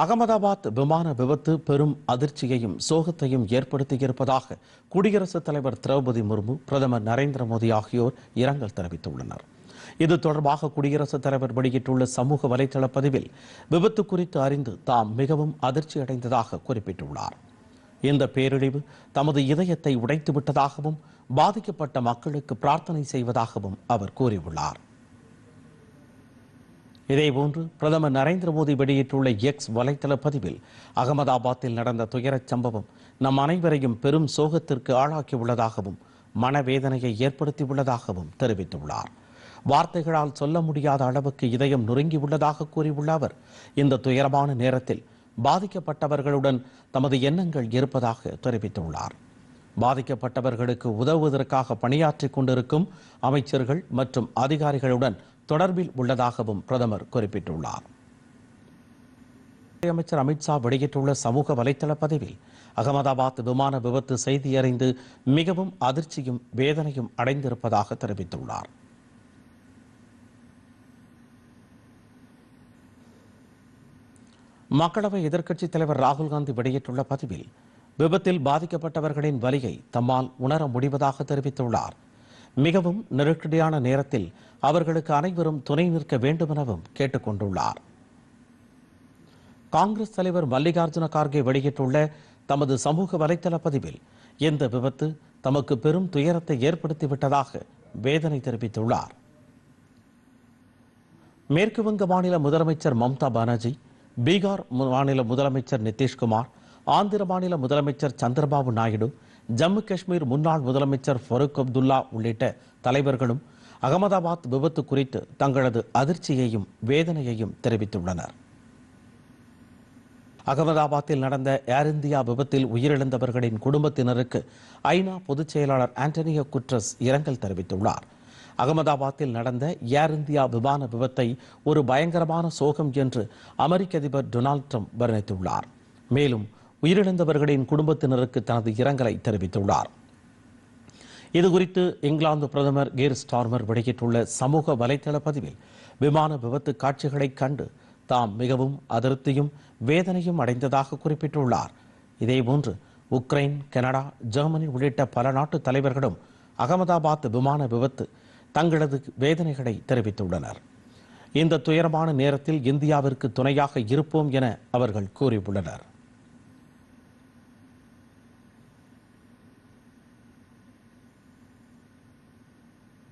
அகமதாபாத் விமான விபத்து பெரும் அதிர்ச்சியையும் சோகத்தையும் ஏற்படுத்தியிருப்பதாக குடியரசுத் தலைவர் திரௌபதி முர்மு, பிரதமர் நரேந்திர மோடி ஆகியோர் இரங்கல் தெரிவித்துள்ளனர். இது தொடர்பாக குடியரசுத் தலைவர் வெளியிட்டுள்ள சமூக வலைதள பதிவில் விபத்து குறித்து அறிந்து தாம் மிகவும் அதிர்ச்சி அடைந்ததாக குறிப்பிட்டுள்ளார். இந்த பேரிழிவு தமது இதயத்தை உடைத்துவிட்டதாகவும் பாதிக்கப்பட்ட மக்களுக்கு பிரார்த்தனை செய்வதாகவும் அவர் கூறியுள்ளார். இதேபோன்று பிரதமர் நரேந்திர மோடி வெளியிட்டுள்ள எக்ஸ் வலைதள பதிவில் அகமதாபாத்தில் நடந்த துயரச் சம்பவம் நம் அனைவரையும் பெரும் சோகத்திற்கு ஆளாக்கியுள்ளதாகவும் மனவேதனையை ஏற்படுத்தியுள்ளதாகவும் தெரிவித்துள்ளார். வார்த்தைகளால் சொல்ல முடியாத அளவுக்கு இதயம் நொறுங்கியுள்ளதாக கூறியுள்ள அவர், இந்த துயரமான நேரத்தில் பாதிக்கப்பட்டவர்களுடன் தமது எண்ணங்கள் இருப்பதாக தெரிவித்துள்ளார். பாதிக்கப்பட்டவர்களுக்கு உதவுவதற்காக பணியாற்றிக் கொண்டிருக்கும் அமைச்சர்கள் மற்றும் அதிகாரிகளுடன் தொடர்பில் உள்ளதாகவும் பிரதமர் குறிப்பிட்டுள்ளார். அமைச்சர் அமித்ஷா வெளியிட்டுள்ள சமூக வலைதள பதிவில் அகமதாபாத் விமான விபத்து செய்தி அறிந்து மிகவும் அதிர்ச்சியும் வேதனையும் அடைந்திருப்பதாக தெரிவித்துள்ளார். மக்களவை எதிர்க்கட்சித் தலைவர் ராகுல் காந்தி வெளியிட்டுள்ள பதிவில் விபத்தில் பாதிக்கப்பட்டவர்களின் வலியை தம்மால் உணர முடிவதாக தெரிவித்துள்ளார். மிகவும் நெருக்கடியான நேரத்தில் அவர்களுக்கு அனைவரும் துணை நிற்க வேண்டும் எனவும் கேட்டுக் கொண்டுள்ளார். காங்கிரஸ் தலைவர் மல்லிகார்ஜுன கார்கே வெளியிட்டுள்ள தமது சமூக வலைதள பதிவில் இந்த விபத்து தமக்கு பெரும் துயரத்தை ஏற்படுத்திவிட்டதாக வேதனை தெரிவித்துள்ளார். மேற்கு வங்க மாநில முதலமைச்சர் மம்தா பானர்ஜி, பீகார் மாநில முதலமைச்சர் நிதிஷ்குமார், ஆந்திர மாநில முதலமைச்சர் சந்திரபாபு நாயுடு, ஜம்மு காஷ்மீர் முன்னாள் முதலமைச்சர் ஃபரூக் அப்துல்லா உள்ளிட்ட தலைவர்களும் அகமதாபாத் விபத்து குறித்து தங்களது அதிர்ச்சியையும் வேதனையையும் தெரிவித்துள்ளனர். அகமதாபாத்தில் நடந்த ஏர் இந்தியா விபத்தில் உயிரிழந்தவர்களின் குடும்பத்தினருக்கு ஐநா பொதுச் செயலாளர் ஆண்டனியோ குட்ரஸ் இரங்கல் தெரிவித்துள்ளார். அகமதாபாத்தில் நடந்த ஏர் இந்தியா விமான விபத்தை ஒரு பயங்கரமான சோகம் என்று அமெரிக்க அதிபர் டொனால்ட் ட்ரம்ப் வர்ணித்துள்ளார். மேலும் உயிரிழந்தவர்களின் குடும்பத்தினருக்கு தனது இரங்கலை தெரிவித்துள்ளார். இதுகுறித்து இங்கிலாந்து பிரதமர் கீர் ஸ்டார்மர் வெளியிட்டுள்ள சமூக வலைதள பதிவில் விமான விபத்து காட்சிகளை கண்டு தாம் மிகவும் அதிருப்தியும் வேதனையும் அடைந்ததாக குறிப்பிட்டுள்ளார். இதேபோன்று உக்ரைன், கனடா, ஜெர்மனி உள்ளிட்ட பல நாட்டு தலைவர்களும் அகமதாபாத் விமான விபத்து தங்களது வேதனைகளை தெரிவித்துள்ளனர். இந்த துயரமான நேரத்தில் இந்தியாவிற்கு துணையாக இருப்போம் என அவர்கள் கூறியுள்ளனர்.